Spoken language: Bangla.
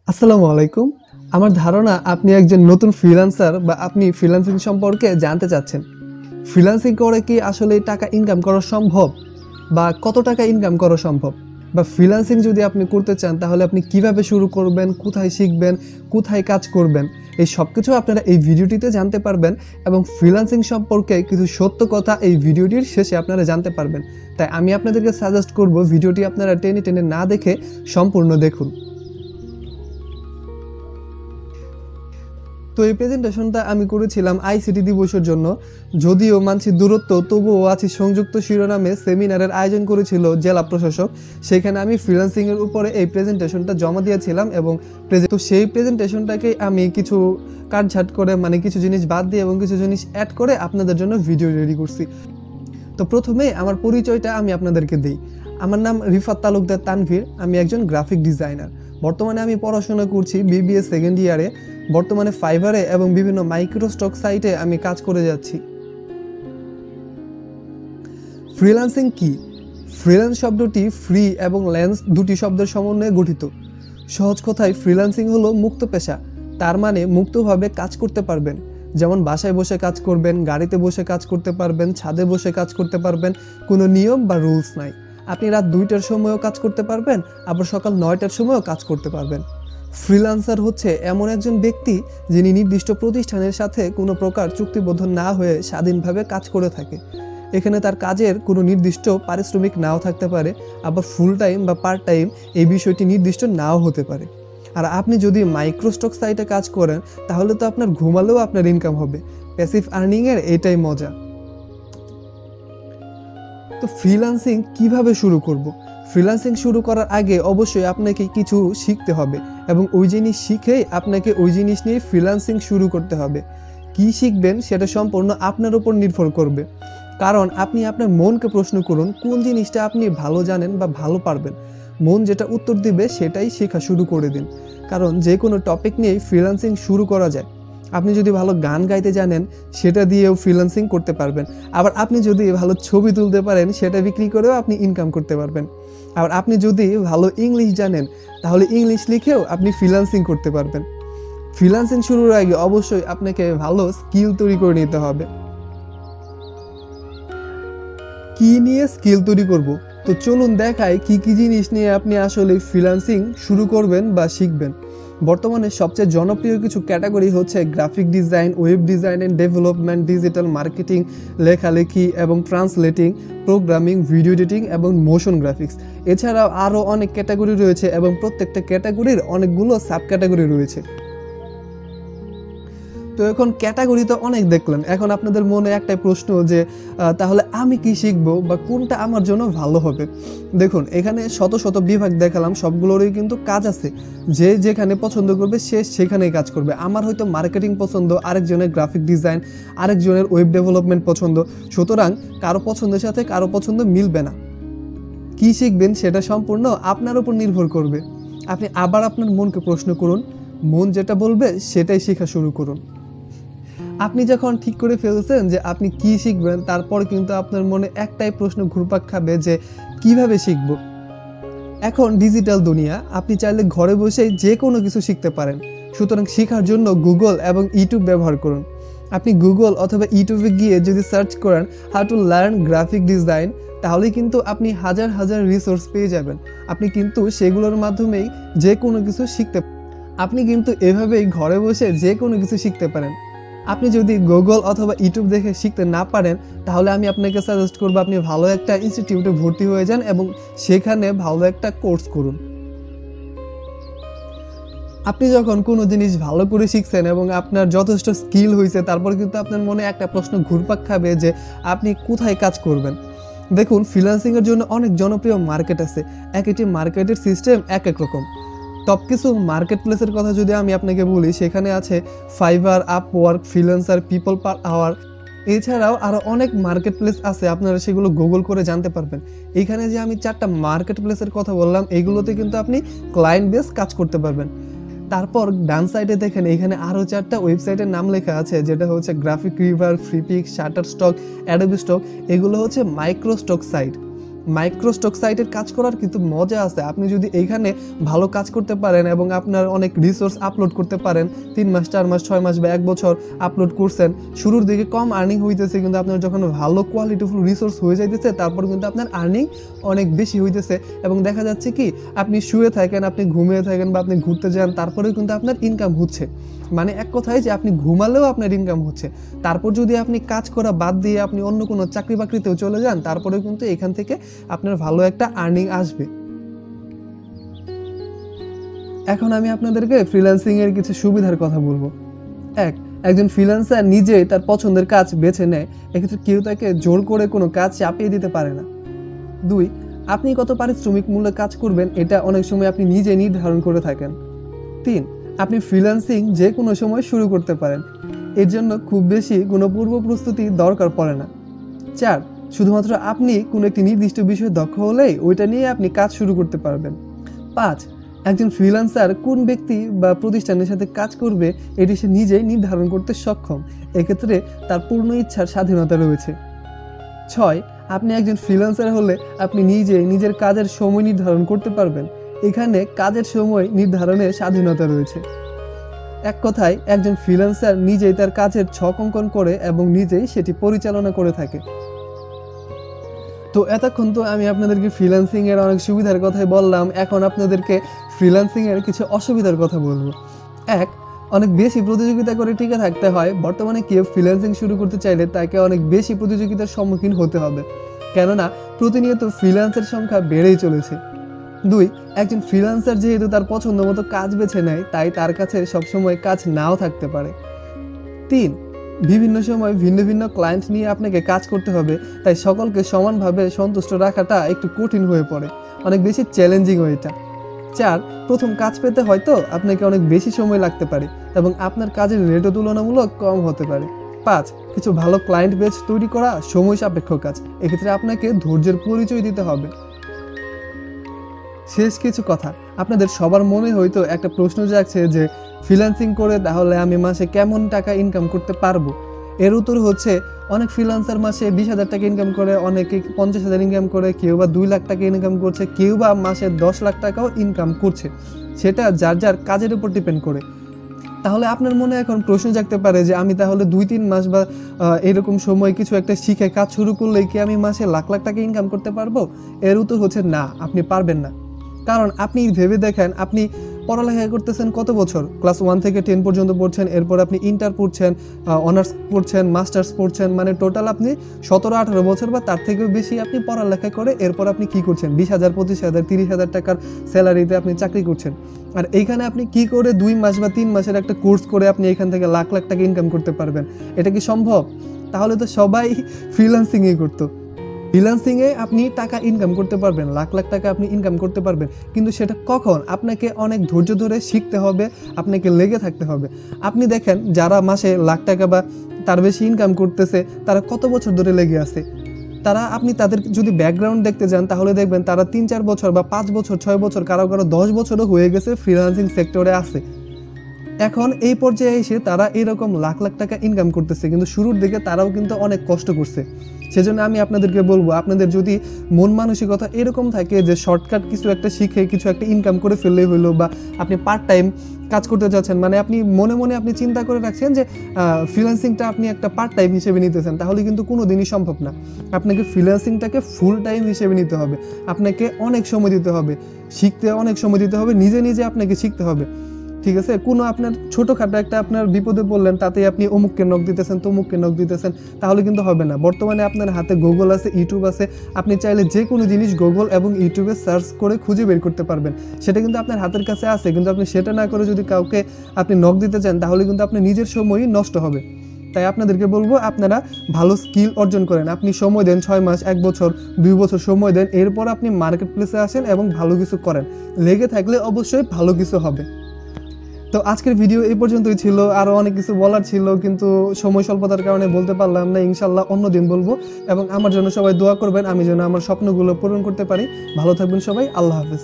আসসালামু আলাইকুম। আমার ধারণা আপনি একজন নতুন ফ্রিল্যান্সার বা আপনি ফ্রিল্যান্সিং সম্পর্কে জানতে চাচ্ছেন। ফ্রিল্যান্সিং করে কি আসলে টাকা ইনকাম করা সম্ভব বা কত টাকা ইনকাম করা সম্ভব? বা ফ্রিল্যান্সিং যদি আপনি করতে চান তাহলে আপনি কিভাবে শুরু করবেন, কোথায় শিখবেন, কোথায় কাজ করবেন? এই সবকিছু আপনারা এই ভিডিওটিতে জানতে পারবেন এবং ফ্রিল্যান্সিং সম্পর্কে কিছু সত্য কথা এই ভিডিওটির শেষে আপনারা জানতে পারবেন। তাই আমি আপনাদেরকে সাজেস্ট করব ভিডিওটি আপনারা টেনে টেনে না দেখে সম্পূর্ণ দেখুন। তো এই প্রেজেন্টেশনটা আমি করেছিলাম আইসিটি দিবসের জন্য। যদিও মানছি দূরত্ব, তবুও আছি সংযুক্ত শিরোনামে সেমিনারের আয়োজন করেছিল জেলা প্রশাসক। সেখানে আমি ফ্রিল্যান্সিংয়ের উপরে এই প্রেজেন্টেশনটা জমা দিয়েছিলাম এবং তো সেই প্রেজেন্টেশনটাকে আমি কিছু কাটছাট করে কিছু জিনিস বাদ দিয়ে এবং কিছু জিনিস অ্যাড করে আপনাদের জন্য ভিডিও রেডি করছি। তো প্রথমে আমার পরিচয়টা আমি আপনাদেরকে দিই। আমার নাম রিফাত তালুকদার তানভীর। আমি একজন গ্রাফিক ডিজাইনার। বর্তমানে আমি পড়াশোনা করছি বিবিএ সেকেন্ড ইয়ারে। বর্তমানে ফাইবারে এবং বিভিন্ন মাইক্রোস্টক সাইটে আমি কাজ করে যাচ্ছি। ফ্রিল্যান্সিং কি? ফ্রিল্যান্স শব্দটি ফ্রি এবং ল্যান্স দুটি শব্দের সমন্বয়ে গঠিত। সহজ কথায় ফ্রিল্যান্সিং হলো মুক্ত পেশা। তার মানে মুক্তভাবে কাজ করতে পারবেন। যেমন বাসায় বসে কাজ করবেন, গাড়িতে বসে কাজ করতে পারবেন, ছাদে বসে কাজ করতে পারবেন, কোনো নিয়ম বা রুলস নাই। আপনি রাত 2টার সময়ও কাজ করতে পারবেন, আবার সকাল 9টার সময়ও কাজ করতে পারবেন। ফ্রিল্যান্সার হচ্ছে এমন একজন ব্যক্তি যিনি নির্দিষ্ট প্রতিষ্ঠানের সাথে কোনো প্রকার চুক্তিবদ্ধ না হয়ে স্বাধীনভাবে কাজ করে থাকে। এখানে তার কাজের কোনো নির্দিষ্ট পারিশ্রমিক নাও থাকতে পারে, আবার ফুল টাইম বা পার্ট টাইম এই বিষয়টি নির্দিষ্ট নাও হতে পারে। আর আপনি যদি মাইক্রোস্টক সাইটে কাজ করেন তাহলে তো আপনার ঘুমালেও আপনার ইনকাম হবে। প্যাসিভ আর্নিংয়ের এটাই মজা। তো ফ্রিল্যান্সিং কিভাবে শুরু করব? ফ্রিল্যান্সিং শুরু করার আগে অবশ্যই আপনাকে কিছু শিখতে হবে এবং ওই জিনিস শিখেই আপনাকে ওই জিনিস নিয়ে ফ্রিল্যান্সিং শুরু করতে হবে। কি শিখবেন সেটা সম্পূর্ণ আপনার উপর নির্ভর করবে। কারণ আপনি আপনার মনকে প্রশ্ন করুন কোন জিনিসটা আপনি ভালো জানেন বা ভালো পারবেন। মন যেটা উত্তর দিবে সেটাই শেখা শুরু করে দিন। কারণ যে কোনো টপিক নিয়েই ফ্রিল্যান্সিং শুরু করা যায়। আপনি যদি ভালো গান গাইতে জানেন সেটা দিয়েও ফ্রিল্যান্সিং করতে পারবেন। আবার আপনি যদি ভালো ছবি তুলতে পারেন সেটা বিক্রি করেও আপনি ইনকাম করতে পারবেন। আবার আপনি যদি ভালো ইংলিশ জানেন তাহলে ইংলিশ লিখেও আপনি ফ্রিল্যান্সিং করতে পারবেন। ফ্রিল্যান্সিং শুরুর আগে অবশ্যই আপনাকে ভালো স্কিল তৈরি করে নিতে হবে। কি নিয়ে স্কিল তৈরি করব? তো চলুন দেখাই কি কি জিনিস নিয়ে আপনি আসলে ফ্রিল্যান্সিং শুরু করবেন বা শিখবেন। বর্তমানে সবচেয়ে জনপ্রিয় কিছু ক্যাটাগরি হচ্ছে graphic design, web design and development, digital marketing, লেখালেখি এবং ট্রান্সলেটিং, প্রোগ্রামিং, ভিডিও এডিটিং এবং মোশন গ্রাফিক্স। এছাড়াও আরও অনেক ক্যাটাগরি রয়েছে এবং প্রত্যেকটা ক্যাটাগরির অনেকগুলো সাব ক্যাটাগরি রয়েছে। তো এখন ক্যাটাগরি তো অনেক দেখলেন, এখন আপনাদের মনে একটাই প্রশ্ন যে তাহলে আমি কি শিখবো বা কোনটা আমার জন্য ভালো হবে? দেখুন, এখানে শত শত বিভাগ দেখালাম, সবগুলোরই কিন্তু কাজ আছে। যে যেখানে পছন্দ করবে সে সেখানেই কাজ করবে। আমার হয়তো মার্কেটিং পছন্দ, আরেকজনের গ্রাফিক ডিজাইন, আরেকজনের ওয়েব ডেভেলপমেন্ট পছন্দ। সুতরাং কারো পছন্দের সাথে কারো পছন্দ মিলবে না। কি শিখবেন সেটা সম্পূর্ণ আপনার উপর নির্ভর করবে। আপনি আবার আপনার মনকে প্রশ্ন করুন, মন যেটা বলবে সেটাই শেখা শুরু করুন। আপনি যখন ঠিক করে ফেলছেন যে আপনি কি শিখবেন, তারপর কিন্তু আপনার মনে একটাই প্রশ্ন ঘুরপাক খাবে যে কিভাবে শিখব। এখন ডিজিটাল দুনিয়া, আপনি চাইলে ঘরে বসেই যে কোনো কিছু শিখতে পারেন। সুতরাং শেখার জন্য গুগল এবং ইউটিউব ব্যবহার করুন। আপনি গুগল অথবা ইউটিউবে গিয়ে যদি সার্চ করেন how to learn graphic design, তাহলে কিন্তু আপনি হাজার হাজার রিসোর্স পেয়ে যাবেন। আপনি কিন্তু সেগুলোর মাধ্যমেই যে কোনো কিছু শিখতে পারেন। আপনি কিন্তু এভাবেই ঘরে বসে যে কোনো কিছু শিখতে পারেন। আপনি যদি গুগল অথবা ইউটিউব দেখে শিখতে না পারেন তাহলে আমি আপনাকে সাজেস্ট করবো আপনি ভালো একটা ইনস্টিটিউটে ভর্তি হয়ে যান এবং সেখানে ভালো একটা কোর্স করুন। আপনি যখন কোনো জিনিস ভালো করে শিখছেন এবং আপনার যথেষ্ট স্কিল হয়েছে, তারপর কিন্তু আপনার মনে একটা প্রশ্ন ঘুরপাক খাবে যে আপনি কোথায় কাজ করবেন। দেখুন, ফ্রিল্যান্সিংয়ের জন্য অনেক জনপ্রিয় মার্কেট আছে। একটি মার্কেটের সিস্টেম এক এক রকম। টপ কিছু মার্কেট প্লেসের কথা যদি আমি আপনাকে বলি, সেখানে আছে Fiverr, Upwork, freelancer, People Per Hour. এছাড়াও আরও অনেক মার্কেট প্লেস আছে, আপনারা সেগুলো গুগল করে জানতে পারবেন। এইখানে যে আমি 4টা মার্কেট প্লেসের কথা বললাম, এইগুলোতে কিন্তু আপনি ক্লায়েন্ট বেস কাজ করতে পারবেন। তারপর ডান সাইডে দেখেন এখানে আরও 4টা ওয়েবসাইটের নাম লেখা আছে, যেটা হচ্ছে graphic river, Freepik, Shutterstock, Adobe stock. এগুলো হচ্ছে মাইক্রোস্টক সাইট। মাইক্রোস্টক সাইটের কাজ করার কিন্তু মজা আছে। আপনি যদি এইখানে ভালো কাজ করতে পারেন এবং আপনার অনেক রিসোর্স আপলোড করতে পারেন, 3 মাস 4 মাস 6 মাস বা 1 বছর আপলোড করছেন, শুরুর দিকে কম আর্নিং হইতেছে, কিন্তু আপনার যখন ভালো কোয়ালিটিফুল রিসোর্স হয়ে যাইতেছে তারপর কিন্তু আপনার আর্নিং অনেক বেশি হইতেছে এবং দেখা যাচ্ছে কি আপনি শুয়ে থাকেন, আপনি ঘুমিয়ে থাকেন বা আপনি ঘুরতে যান, তারপরেও কিন্তু আপনার ইনকাম হচ্ছে। মানে এক কথায় যে আপনি ঘুমালেও আপনার ইনকাম হচ্ছে। তারপর যদি আপনি কাজ করা বাদ দিয়ে আপনি অন্য কোনো চাকরি বাকরিতেও চলে যান, তারপরেও কিন্তু এখান থেকে আপনার ভালো একটা আর্নিং আসবে। এখন আমি আপনাদেরকে ফ্রিল্যান্সিং এর কিছু সুবিধার কথা বলবো। একজন ফ্রিল্যান্সার নিজেই তার পছন্দের কাজ বেছে নেয়, এক্ষেত্রে কেউ তাকে জোর করে কোনো কাজ চাপিয়ে দিতে পারে না। 2, আপনি কত পারিশ্রমিক মূল্যে কাজ করবেন এটা অনেক সময় আপনি নিজে নির্ধারণ করে থাকেন। 3, আপনি ফ্রিল্যান্সিং যে কোনো সময় শুরু করতে পারেন, এর জন্য খুব বেশি কোনো পূর্ব প্রস্তুতি দরকার পড়ে না। 4, শুধুমাত্র আপনি কোনো একটি নির্দিষ্ট বিষয়ে দক্ষ হলেই ওইটা নিয়ে আপনি কাজ শুরু করতে পারবেন। 5, একজন ফ্রিল্যান্সার কোন ব্যক্তি বা প্রতিষ্ঠানের সাথে কাজ করবে এটি সে নিজেই নির্ধারণ করতে সক্ষম, এক্ষেত্রে তার পূর্ণ ইচ্ছার স্বাধীনতা রয়েছে। 6, আপনি একজন ফ্রিল্যান্সার হলে আপনি নিজেই নিজের কাজের সময় নির্ধারণ করতে পারবেন, এখানে কাজের সময় নির্ধারণের স্বাধীনতা রয়েছে। এক কথায় একজন ফ্রিল্যান্সার নিজেই তার কাজের ছক অঙ্কন করে এবং নিজেই সেটি পরিচালনা করে থাকে। তো এতক্ষণ তো আমি আপনাদেরকে ফ্রিল্যান্সিং এর অনেক সুবিধার কথাই বললাম, এখন আপনাদেরকে ফ্রিল্যান্সিং এর কিছু অসুবিধার কথা বলবো। অনেক বেশি প্রতিযোগিতা করে টিকে থাকতে হয়। বর্তমানে কেউ ফ্রিল্যান্সিং শুরু করতে চাইলে তাকে অনেক বেশি প্রতিযোগিতার সম্মুখীন হতে হবে, কেননা প্রতিনিয়ত ফ্রিল্যান্সের সংখ্যা বেড়েই চলেছে। 2, একজন ফ্রিল্যান্সার যেহেতু তার পছন্দ মতো কাজ বেছে নেয়, তাই তার কাছে সবসময় কাজ নাও থাকতে পারে। 3, বিভিন্ন সময় ভিন্ন ভিন্ন ক্লায়েন্ট নিয়ে আপনাকে কাজ করতে হবে, তাই সকলকে সমানভাবে সন্তুষ্ট রাখাটা একটু কঠিন হয়ে পড়ে, অনেক বেশি চ্যালেঞ্জিংও এটা। 4, প্রথম কাজ পেতে হয়তো আপনাকে অনেক বেশি সময় লাগতে পারে এবং আপনার কাজের রেটও তুলনামূলক কম হতে পারে। 5, কিছু ভালো ক্লায়েন্ট বেস তৈরি করা সময় সাপেক্ষ কাজ, এক্ষেত্রে আপনাকে ধৈর্যের পরিচয় দিতে হবে। শেষ কিছু কথা, আপনাদের সবার মনে হয়তো একটা প্রশ্ন জাগছে যে ফ্রিল্যান্সিং করে তাহলে আমি মাসে কেমন টাকা ইনকাম করতে পারবো। এর উত্তর হচ্ছে অনেক ফ্রিল্যান্সার মাসে 20,000 টাকা ইনকাম করে, অনেকে 50,000 ইনকাম করে, কেউ বা 2 লাখ টাকা ইনকাম করছে, কেউ বা মাসে 10 লাখ টাকাও ইনকাম করছে, সেটা যার যার কাজের উপর ডিপেন্ড করে। তাহলে আপনার মনে এখন প্রশ্ন জাগতে পারে যে আমি তাহলে 2-3 মাস বা এরকম সময় কিছু একটা শিখে কাজ শুরু করলেই কি আমি মাসে লাখ লাখ টাকা ইনকাম করতে পারবো? এর উত্তর হচ্ছে না, আপনি পারবেন না। কারণ আপনি ভেবে দেখেন, আপনি পড়ালেখা করতেছেন কত বছর, ক্লাস 1 থেকে 10 পর্যন্ত পড়ছেন, এরপর আপনি ইন্টার পড়ছেন, অনার্স পড়ছেন, মাস্টার্স পড়ছেন, মানে টোটাল আপনি 17-18 বছর বা তার থেকেও বেশি আপনি পড়ালেখা করে এরপর আপনি কি করছেন, 20,000, 25,000, 30,000 টাকার স্যালারিতে আপনি চাকরি করছেন। আর এইখানে আপনি কি করে 2 মাস বা 3 মাসের একটা কোর্স করে আপনি এখান থেকে লাখ লাখ টাকা ইনকাম করতে পারবেন? এটা কি সম্ভব? তাহলে তো সবাই ফ্রিল্যান্সিংই করতো। ফ্রিল্যান্সিংয়ে আপনি টাকা ইনকাম করতে পারবেন, লাখ লাখ টাকা আপনি ইনকাম করতে পারবেন, কিন্তু সেটা কখন? আপনাকে অনেক ধৈর্য ধরে শিখতে হবে, আপনাকে লেগে থাকতে হবে। আপনি দেখেন যারা মাসে লাখ টাকা বা তার বেশি ইনকাম করতেছে তারা কত বছর ধরে লেগে আছে। আপনি তাদের যদি ব্যাকগ্রাউন্ড দেখতে যান তাহলে দেখবেন তারা 3-4 বছর বা 5 বছর 6 বছর, কারো 10 বছরও হয়ে গেছে ফ্রিল্যান্সিং সেক্টরে আছে। এখন এই পর্যায়ে এসে তারা এরকম লাখ লাখ টাকা ইনকাম করতেছে, কিন্তু শুরুর দিকে তারাও কিন্তু অনেক কষ্ট করছে। সেজন্য আমি আপনাদেরকে বলবো, আপনাদের যদি মন মানসিকতা এরকম থাকে যে শর্টকাট কিছু একটা শিখে কিছু একটা ইনকাম করে ফেললেই হইলো, বা আপনি পার্ট টাইম কাজ করতে যাচ্ছেন, মানে আপনি মনে মনে আপনি চিন্তা করে রাখছেন যে ফ্রিল্যান্সিংটা আপনি একটা পার্ট টাইম হিসেবে নিতেছেন, তাহলে কিন্তু কোনো দিনই সম্ভব না। আপনাকে ফ্রিল্যান্সিংটাকে ফুল টাইম হিসেবে নিতে হবে, আপনাকে অনেক সময় দিতে হবে, শিখতে অনেক সময় দিতে হবে, নিজে নিজে আপনাকে শিখতে হবে, ঠিক আছে? কোনো আপনার ছোটোখাটো একটা আপনার বিপদে পড়লেন, তাতেই আপনি অমুককে নক দিতেছেন, তমুককে নক দিতেছেন, তাহলে কিন্তু হবে না। বর্তমানে আপনার হাতে গুগল আছে, ইউটিউব আছে, আপনি চাইলে যে কোনো জিনিস গুগল এবং ইউটিউবে সার্চ করে খুঁজে বের করতে পারবেন, সেটা কিন্তু আপনার হাতের কাছে আছে। কিন্তু আপনি সেটা না করে যদি কাউকে আপনি নক দিতে চান তাহলে কিন্তু আপনার নিজের সময়ই নষ্ট হবে। তাই আপনাদেরকে বলবো, আপনারা ভালো স্কিল অর্জন করেন, আপনি সময় দেন 6 মাস, 1 বছর, 2 বছর সময় দেন, এরপর আপনি মার্কেট প্লেসে আসেন এবং ভালো কিছু করেন। লেগে থাকলে অবশ্যই ভালো কিছু হবে। তো আজকের ভিডিও এই পর্যন্তই ছিল, আরও অনেক কিছু বলার ছিল কিন্তু সময় স্বল্পতার কারণে বলতে পারলাম না। ইনশাল্লাহ অন্যদিন বলবো, এবং আমার জন্য সবাই দোয়া করবেন আমি যেন আমার স্বপ্নগুলো পূরণ করতে পারি। ভালো থাকবেন সবাই, আল্লাহ হাফেজ।